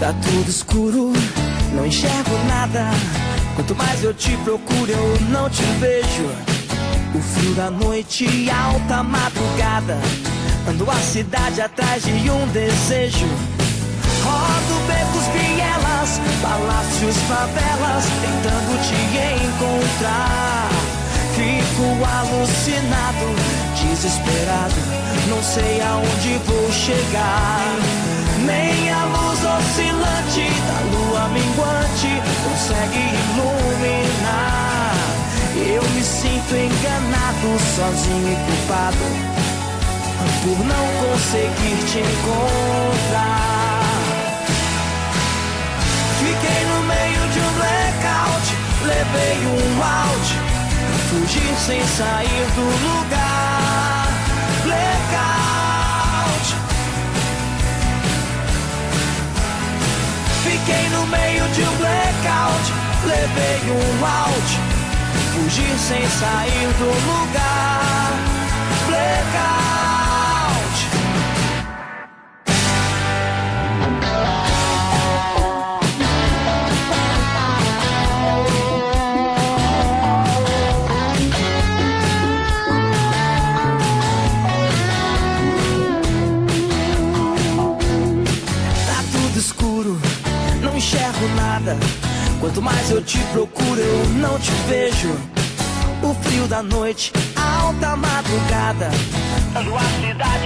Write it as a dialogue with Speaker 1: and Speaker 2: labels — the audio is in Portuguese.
Speaker 1: Tá tudo escuro, não enxergo nada. Quanto mais eu te procuro, eu não te vejo. O frio da noite e alta madrugada, ando a cidade atrás de um desejo. Rodo becos, vielas, palácios, favelas, tentando te encontrar. Fico alucinado, desesperado, não sei aonde vou chegar. Nem a luz oscilante da lua minguante consegue iluminar. Eu me sinto enganado, sozinho e culpado por não conseguir te encontrar. Fiquei no meio de um blackout, levei um out, fugir sem sair do lugar. Blackout. Fiquei no meio de um blackout, levei um out, fugir sem sair do lugar. Blackout. Tá tudo escuro, não enxergo nada. Quanto mais eu te procuro, eu não te vejo. O frio da noite, a alta madrugada, ando a cidade